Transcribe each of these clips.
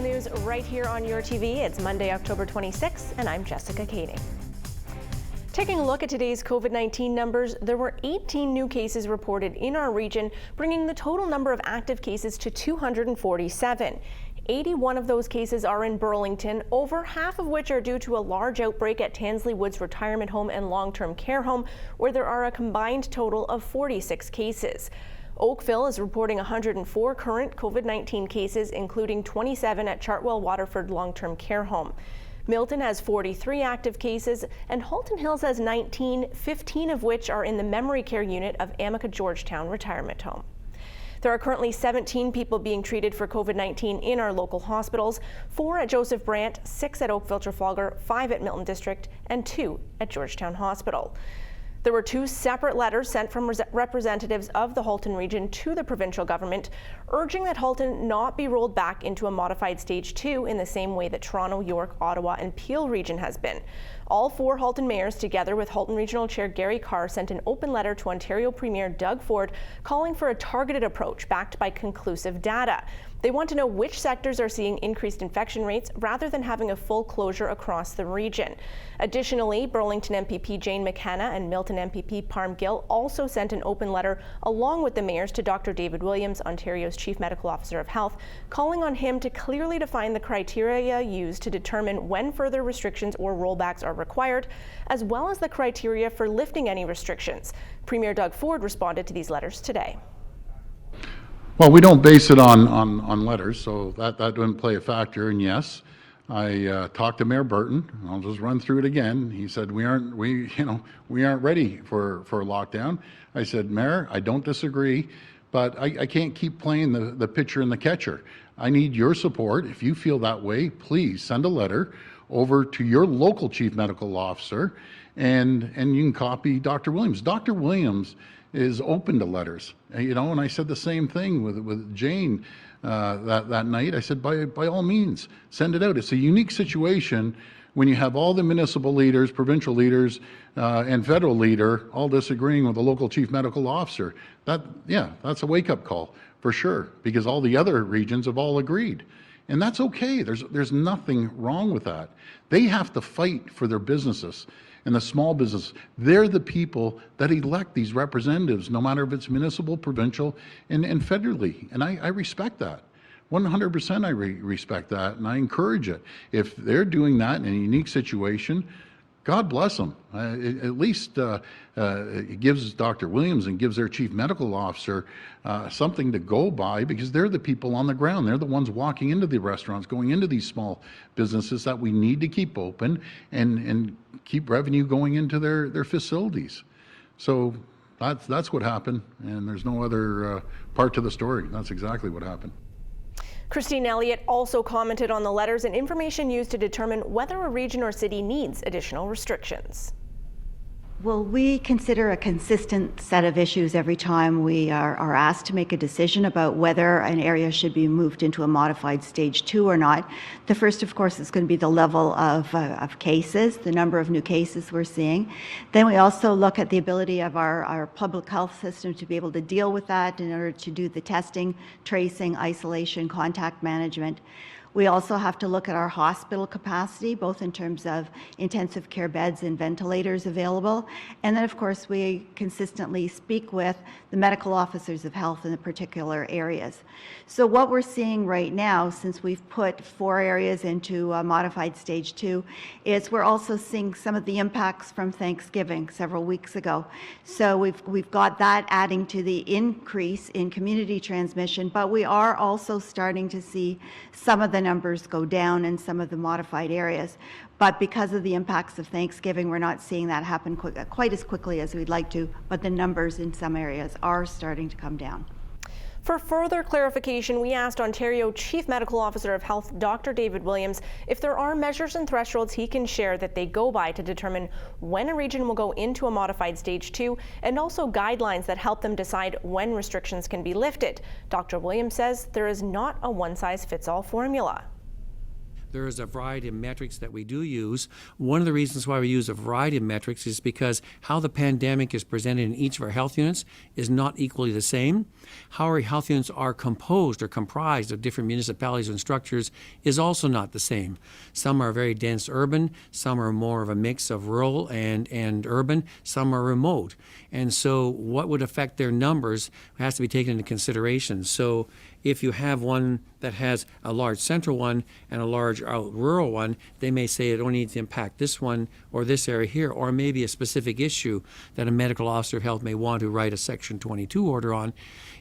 Halton News right here on your TV. It's Monday, October 26th, and I'm Jessica Kading. Taking a look at today's COVID-19 numbers, there were 18 new cases reported in our region, bringing the total number of active cases to 247. 81 of those cases are in Burlington, over half of which are due to a large outbreak at Tansley Woods Retirement Home and Long-Term Care Home, where there are a combined total of 46 cases. Oakville is reporting 104 current COVID-19 cases, including 27 at Chartwell Waterford Long-Term Care Home. Milton has 43 active cases, and Halton Hills has 19, 15 of which are in the memory care unit of Amica Georgetown Retirement Home. There are currently 17 people being treated for COVID-19 in our local hospitals, 4 at Joseph Brant, 6 at Oakville Trafalgar, 5 at Milton District, and 2 at Georgetown Hospital. There were 2 separate letters sent from representatives of the Halton region to the provincial government, urging that Halton not be rolled back into a modified stage 2 in the same way that Toronto, York, Ottawa, and Peel region has been. All 4 Halton mayors, together with Halton Regional Chair Gary Carr, sent an open letter to Ontario Premier Doug Ford calling for a targeted approach backed by conclusive data. They want to know which sectors are seeing increased infection rates rather than having a full closure across the region. Additionally, Burlington MPP Jane McKenna and Milton MPP Parm Gill also sent an open letter along with the mayors to Dr. David Williams, Ontario's Chief Medical Officer of Health, calling on him to clearly define the criteria used to determine when further restrictions or rollbacks are required, as well as the criteria for lifting any restrictions. Premier Doug Ford responded to these letters today. Well, we don't base it on letters, so that wouldn't play a factor. And yes, I talked to Mayor Burton. I'll just run through it again. He said we aren't ready for a lockdown. I said, Mayor, I don't disagree, but I can't keep playing the pitcher and the catcher. I need your support. If you feel that way, please send a letter over to your local chief medical officer, and you can copy Dr. Williams. Dr. Williams is open to letters, and I said the same thing with Jane that night. I said, by all means, send it out. It's a unique situation when you have all the municipal leaders, provincial leaders, and federal leader all disagreeing with the local chief medical officer. That's a wake-up call for sure, because all the other regions have all agreed. And that's okay. There's nothing wrong with that. They have to fight for their businesses and the small business. They're the people that elect these representatives, no matter if it's municipal, provincial, and federally. And I respect that. 100% I respect that, and I encourage it. If they're doing that in a unique situation, God bless them. At least it gives Dr. Williams and gives their chief medical officer something to go by, because they're the people on the ground. They're the ones walking into the restaurants, going into these small businesses that we need to keep open and keep revenue going into their facilities. So that's what happened, and there's no other part to the story. That's exactly what happened. Christine Elliott also commented on the letters and information used to determine whether a region or city needs additional restrictions. Well, we consider a consistent set of issues every time we are asked to make a decision about whether an area should be moved into a modified stage 2 or not. The first, of course, is going to be the level of cases, the number of new cases we're seeing. Then we also look at the ability of our public health system to be able to deal with that in order to do the testing, tracing, isolation, contact management. We also have to look at our hospital capacity, both in terms of intensive care beds and ventilators available. And then, of course, we consistently speak with the medical officers of health in the particular areas. So what we're seeing right now, since we've put 4 areas into a modified stage 2, is we're also seeing some of the impacts from Thanksgiving several weeks ago. So we've got that adding to the increase in community transmission, but we are also starting to see some of the numbers go down in some of the modified areas. But because of the impacts of Thanksgiving, we're not seeing that happen quite as quickly as we'd like to, but the numbers in some areas are starting to come down. For further clarification, we asked Ontario Chief Medical Officer of Health, Dr. David Williams, if there are measures and thresholds he can share that they go by to determine when a region will go into a modified stage 2, and also guidelines that help them decide when restrictions can be lifted. Dr. Williams says there is not a one-size-fits-all formula. There is a variety of metrics that we do use. One of the reasons why we use a variety of metrics is because how the pandemic is presented in each of our health units is not equally the same. How our health units are composed or comprised of different municipalities and structures is also not the same. Some are very dense urban, some are more of a mix of rural and urban, some are remote. And so what would affect their numbers has to be taken into consideration. So if you have one that has a large central one and a large rural one, they may say it only needs to impact this one or this area here, or maybe a specific issue that a medical officer of health may want to write a Section 22 order on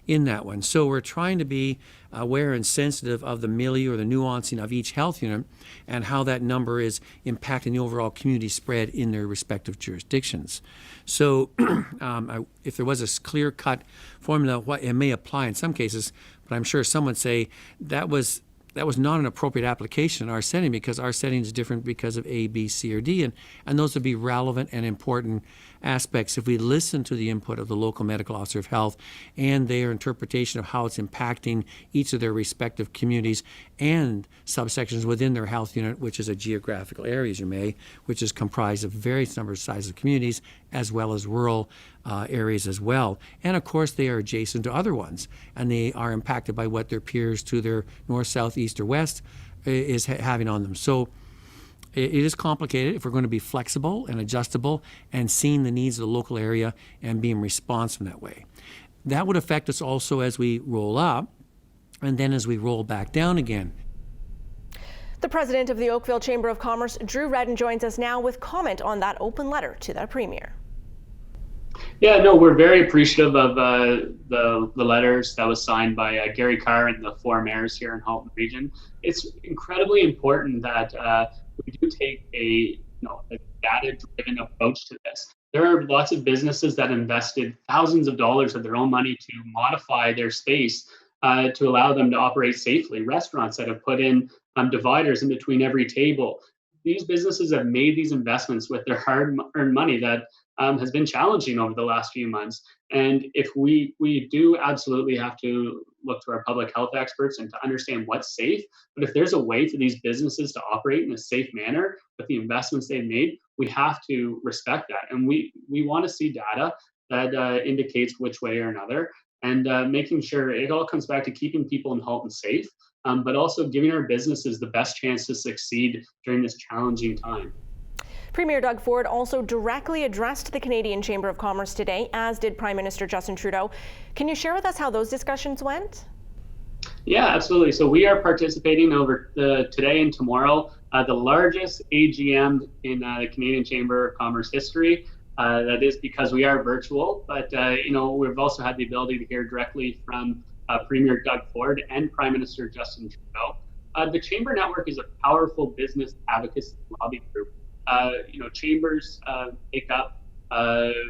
in that one. So we're trying to be aware and sensitive of the milieu or the nuancing of each health unit and how that number is impacting the overall community spread in their respective jurisdictions. So if there was a clear-cut formula, it may apply in some cases, but I'm sure some would say that was not an appropriate application in our setting because our setting is different because of A, B, C, or D, and those would be relevant and important aspects if we listen to the input of the local medical officer of health and their interpretation of how it's impacting each of their respective communities and subsections within their health unit, which is a geographical area, as you may, which is comprised of various number of sizes of communities as well as rural areas as well. And of course, they are adjacent to other ones, and they are impacted by what their peers to their north, south, east, or west is having on them. So it is complicated if we're going to be flexible and adjustable and seeing the needs of the local area and being responsive in that way. That would affect us also as we roll up and then as we roll back down again. The president of the Oakville Chamber of Commerce, Drew Redden, joins us now with comment on that open letter to the Premier. Yeah, no, we're very appreciative of the letters that was signed by Gary Carr and the 4 mayors here in Halton Region. It's incredibly important that we do take a data-driven approach to this. There are lots of businesses that invested thousands of dollars of their own money to modify their space to allow them to operate safely. Restaurants that have put in dividers in between every table. These businesses have made these investments with their hard-earned money that has been challenging over the last few months. And if we do absolutely have to look to our public health experts and to understand what's safe, but if there's a way for these businesses to operate in a safe manner with the investments they've made, we have to respect that. And we want to see data that indicates which way or another, and making sure it all comes back to keeping people in Halton safe, but also giving our businesses the best chance to succeed during this challenging time. Premier Doug Ford also directly addressed the Canadian Chamber of Commerce today, as did Prime Minister Justin Trudeau. Can you share with us how those discussions went? Yeah, absolutely. So we are participating over today and tomorrow, the largest AGM in the Canadian Chamber of Commerce history. That is because we are virtual, but we've also had the ability to hear directly from Premier Doug Ford and Prime Minister Justin Trudeau. The Chamber Network is a powerful business advocacy lobby group. Chambers make up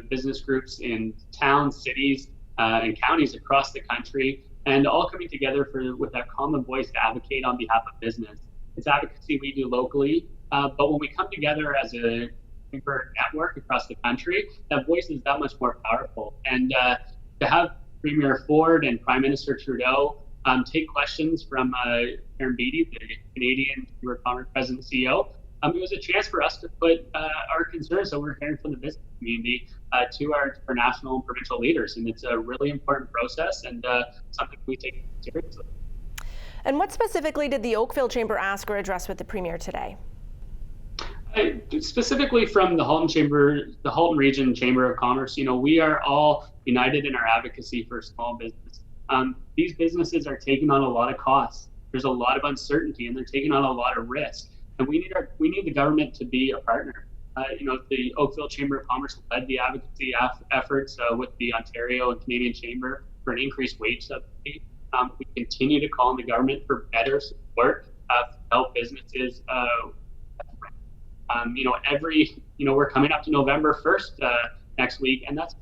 business groups in towns, cities, and counties across the country, and all coming together with that common voice to advocate on behalf of business. It's advocacy we do locally, but when we come together as a chamber network across the country, that voice is that much more powerful. And to have Premier Ford and Prime Minister Trudeau take questions from Karen Beattie, the Canadian Chamber of Commerce President and CEO, it was a chance for us to put our concerns that we're hearing from the business community to our national and provincial leaders. And it's a really important process and something we take seriously. And what specifically did the Oakville Chamber ask or address with the Premier today? Specifically from the Halton Region Chamber of Commerce, we are all united in our advocacy for small business. These businesses are taking on a lot of costs. There's a lot of uncertainty, and they're taking on a lot of risk. And we need the government to be a partner. The Oakville Chamber of Commerce led the advocacy efforts with the Ontario and Canadian Chamber for an increased wage subsidy. We continue to call on the government for better support to help businesses. We're coming up to November 1st next week, and that's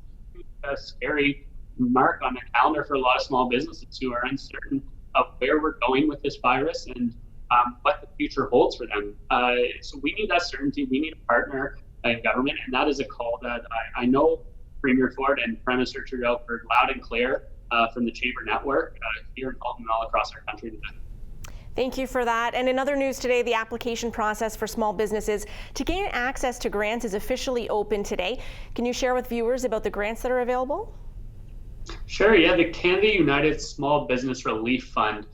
a scary mark on the calendar for a lot of small businesses who are uncertain of where we're going with this virus and what the future holds for them. So we need that certainty. We need a partner in government, and that is a call that I know Premier Ford and Prime Minister Trudeau heard loud and clear from the Chamber Network here in Halton and all across our country today. Thank you for that. And in other news today, the application process for small businesses to gain access to grants is officially open today. Can you share with viewers about the grants that are available? Sure, yeah, the Canada United Small Business Relief Fund,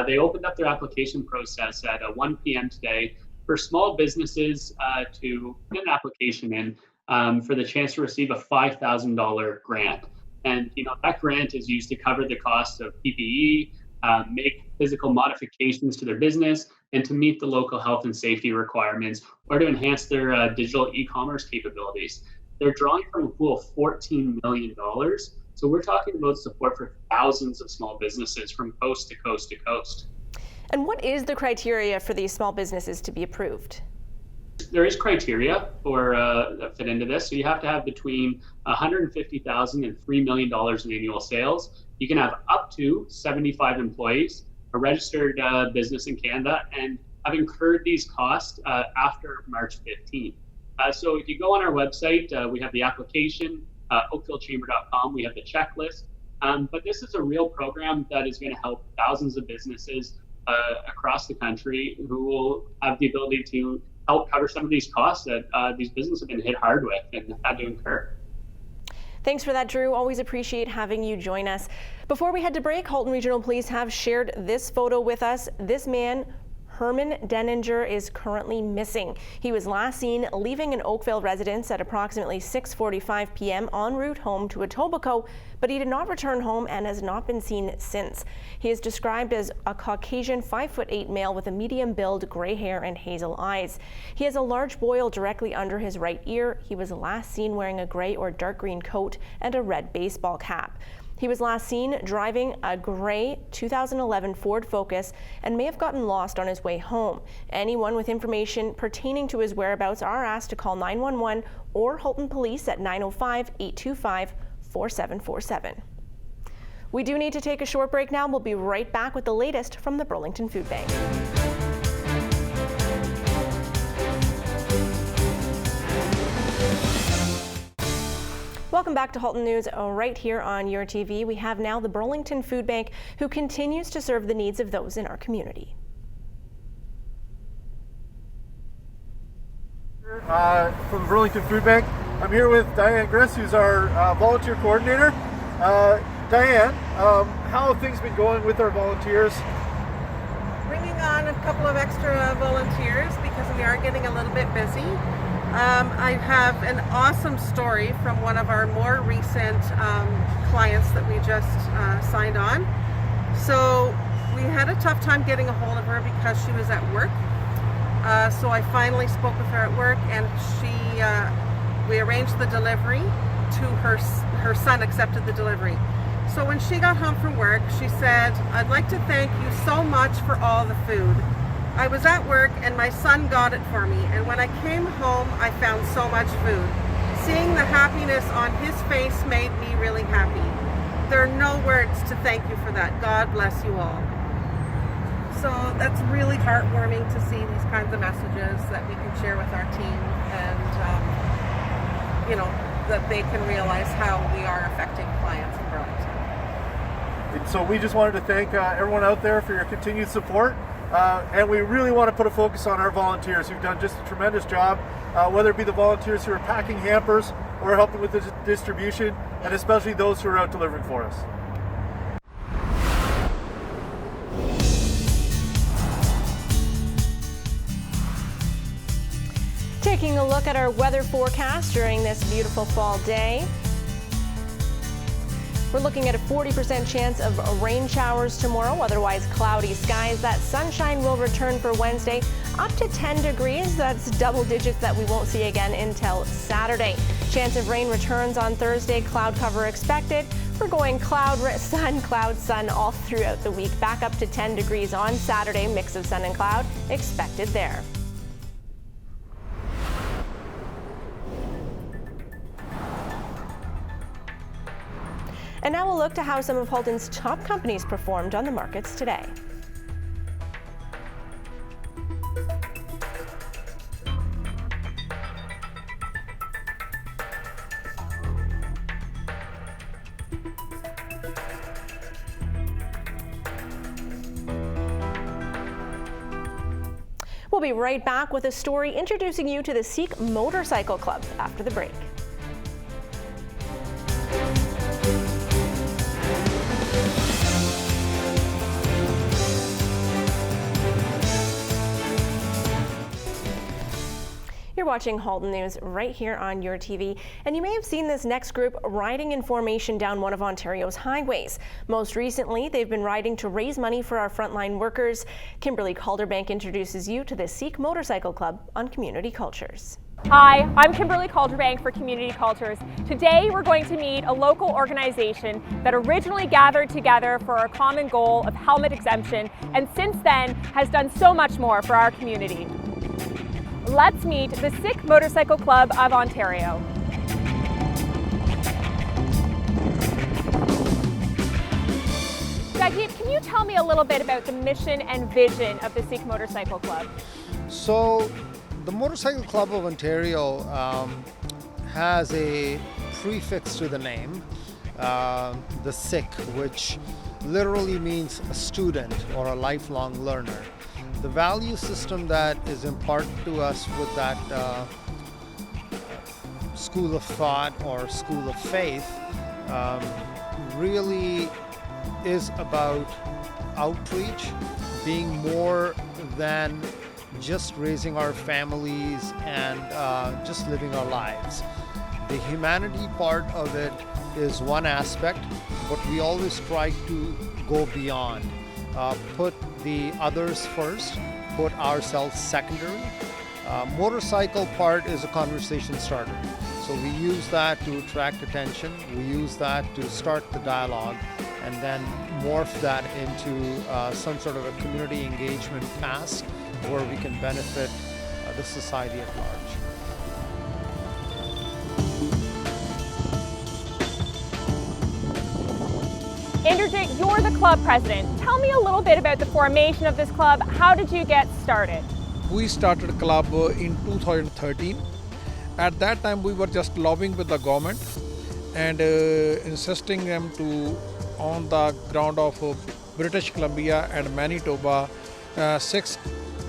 they opened up their application process at 1 p.m. today for small businesses to put an application in for the chance to receive a $5,000 grant. And that grant is used to cover the cost of PPE, make physical modifications to their business, and to meet the local health and safety requirements, or to enhance their digital e-commerce capabilities. They're drawing from a pool of $14 million. So we're talking about support for thousands of small businesses from coast to coast to coast. And what is the criteria for these small businesses to be approved? There is criteria for that fit into this. So you have to have between $150,000 and $3 million in annual sales. You can have up to 75 employees, a registered business in Canada, and have incurred these costs after March 15th. So if you go on our website, we have the application, oakvillechamber.com, we have the checklist. But this is a real program that is going to help thousands of businesses across the country who will have the ability to help cover some of these costs that these businesses have been hit hard with and had to incur. Thanks for that, Drew. Always appreciate having you join us. Before we head to break, Halton Regional Police have shared this photo with us. This man, Herman Denninger, is currently missing. He was last seen leaving an Oakville residence at approximately 6:45 p.m. en route home to Etobicoke, but he did not return home and has not been seen since. He is described as a Caucasian 5'8" male with a medium build, gray hair and hazel eyes. He has a large boil directly under his right ear. He was last seen wearing a gray or dark green coat and a red baseball cap. He was last seen driving a gray 2011 Ford Focus and may have gotten lost on his way home. Anyone with information pertaining to his whereabouts are asked to call 911 or Halton Police at 905-825-4747. We do need to take a short break now. We'll be right back with the latest from the Burlington Food Bank. Welcome back to Halton News right here on your TV. We have now the Burlington Food Bank, who continues to serve the needs of those in our community. From the Burlington Food Bank, I'm here with Diane Griss, who's our volunteer coordinator. Diane, how have things been going with our volunteers? Bringing on a couple of extra volunteers because we are getting a little bit busy. I have an awesome story from one of our more recent clients that we just signed on. So we had a tough time getting a hold of her because she was at work. So I finally spoke with her at work, and we arranged the delivery to her son accepted the delivery. So when she got home from work, she said, "I'd like to thank you so much for all the food. I was at work and my son got it for me, and when I came home I found so much food. Seeing the happiness on his face made me really happy. There are no words to thank you for that. God bless you all." So that's really heartwarming to see these kinds of messages that we can share with our team, and that they can realize how we are affecting clients in Burlington. So we just wanted to thank everyone out there for your continued support. And we really want to put a focus on our volunteers who've done just a tremendous job, whether it be the volunteers who are packing hampers or helping with the distribution, and especially those who are out delivering for us. Taking a look at our weather forecast during this beautiful fall day. We're looking at a 40% chance of rain showers tomorrow, otherwise cloudy skies. That sunshine will return for Wednesday, up to 10 degrees. That's double digits that we won't see again until Saturday. Chance of rain returns on Thursday, cloud cover expected. We're going cloud, sun all throughout the week. Back up to 10 degrees on Saturday, mix of sun and cloud expected there. And now we'll look to how some of Halton's top companies performed on the markets today. We'll be right back with a story introducing you to the Sikh Motorcycle Club after the break. You're watching Halton News right here on your TV, and you may have seen this next group riding in formation down one of Ontario's highways. Most recently, they've been riding to raise money for our frontline workers. Kimberly Calderbank introduces you to the Sikh Motorcycle Club on Community Cultures. Hi, I'm Kimberly Calderbank for Community Cultures. Today we're going to meet a local organization that originally gathered together for a common goal of helmet exemption, and since then has done so much more for our community. Let's meet the Sikh Motorcycle Club of Ontario. Jagdeep, can you tell me a little bit about the mission and vision of the Sikh Motorcycle Club? So, the Motorcycle Club of Ontario has a prefix to the name, the Sikh, which literally means a student or a lifelong learner. The value system that is imparted to us with that school of thought or school of faith really is about outreach, being more than just raising our families and just living our lives. The humanity part of it is one aspect, but we always try to go beyond. Put the others first, put ourselves secondary. Motorcycle part is a conversation starter. So we use that to attract attention, we use that to start the dialogue, and then morph that into some sort of a community engagement task where we can benefit the society at large. Indrajit, you're the club president. Tell me a little bit about the formation of this club. How did you get started? We started a club in 2013. At that time, we were just lobbying with the government and insisting them to, on the ground of British Columbia and Manitoba, Sikhs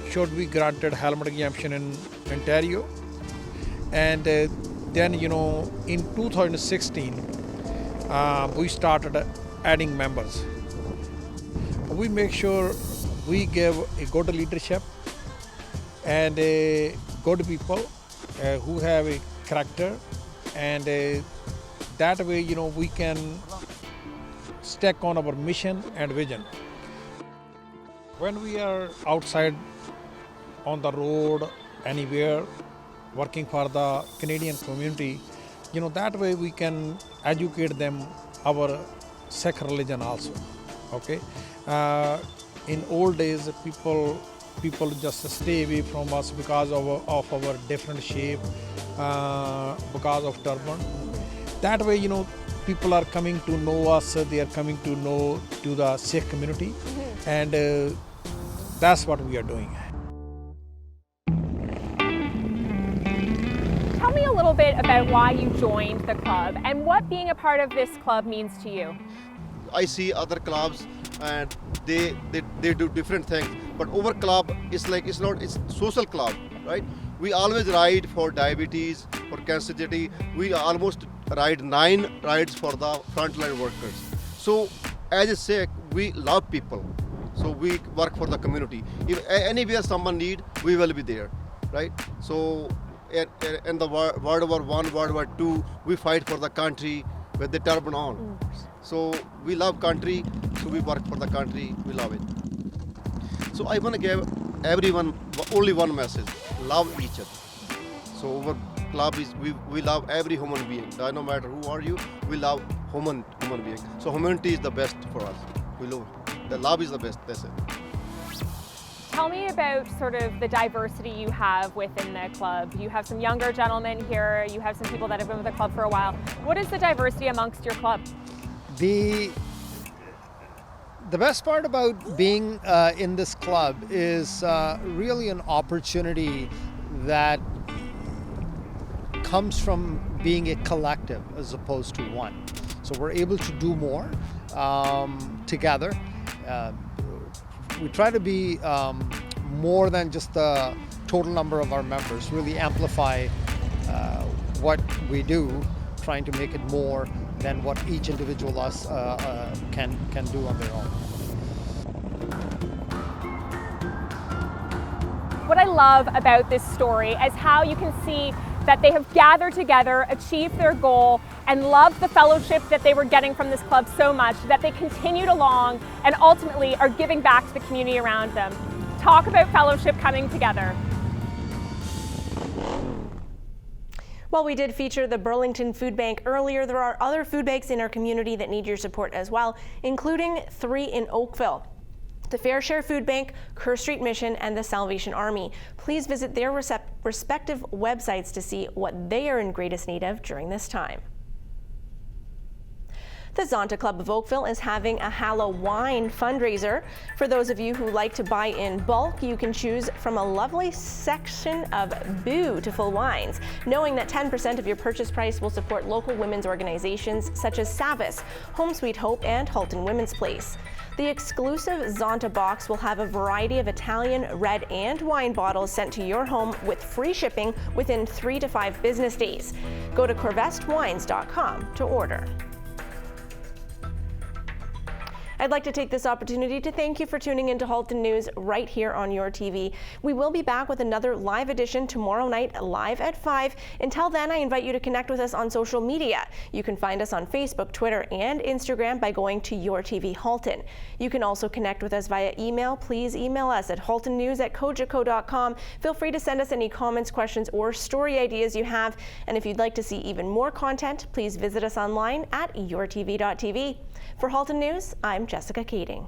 should be granted helmet exemption in Ontario. And then, in 2016, we started adding members. We make sure we give a good leadership and a good people who have a character, and that way we can stick on our mission and vision. When we are outside on the road, anywhere, working for the Canadian community, that way we can educate them our Sikh religion also. Okay, in old days, people just stay away from us because of our different shape, because of turban. That way, people are coming to know us. They are coming to know to the Sikh community, and that's what we are doing. Tell me a little bit about why you joined the club and what being a part of this club means to you. I see other clubs and they do different things, but our club is like it's social club, right? We always ride for diabetes, for cancer city. We almost ride 9 rides for the frontline workers. So as a Sikh, we love people. So we work for the community. If anywhere someone need, we will be there, right? So in the World War I, World War II, we fight for the country with the turban on. So we love country, so we work for the country, we love it. So I want to give everyone only one message: love each other. So our club is, we love every human being. No matter who are you, we love human being. So humanity is the best for us. We love it. The love is the best, that's it. Tell me about sort of the diversity you have within the club. You have some younger gentlemen here, you have some people that have been with the club for a while. What is the diversity amongst your club? The best part about being in this club is really an opportunity that comes from being a collective as opposed to one. So we're able to do more together. We try to be more than just the total number of our members, really amplify what we do, trying to make it more than what each individual us can do on their own. What I love about this story is how you can see that they have gathered together, achieved their goal, and loved the fellowship that they were getting from this club so much that they continued along and ultimately are giving back to the community around them. Talk about fellowship coming together. While we did feature the Burlington Food Bank earlier, there are other food banks in our community that need your support as well, including 3 in Oakville: the Fair Share Food Bank, Kerr Street Mission, and the Salvation Army. Please visit their respective websites to see what they are in greatest need of during this time. The Zonta Club of Oakville is having a Halloween fundraiser. For those of you who like to buy in bulk, you can choose from a lovely section of beautiful wines, knowing that 10% of your purchase price will support local women's organizations such as Savis, Home Sweet Hope, and Halton Women's Place. The exclusive Zonta box will have a variety of Italian, red, and wine bottles sent to your home with free shipping within 3 to 5 business days. Go to corvestwines.com to order. I'd like to take this opportunity to thank you for tuning into Halton News right here on your TV. We will be back with another live edition tomorrow night, live at 5. Until then, I invite you to connect with us on social media. You can find us on Facebook, Twitter, and Instagram by going to Your TV Halton. You can also connect with us via email. Please email us at haltonnews@cogeco.com. Feel free to send us any comments, questions, or story ideas you have. And if you'd like to see even more content, please visit us online at yourtv.tv. For Halton News, I'm Jessica Kading.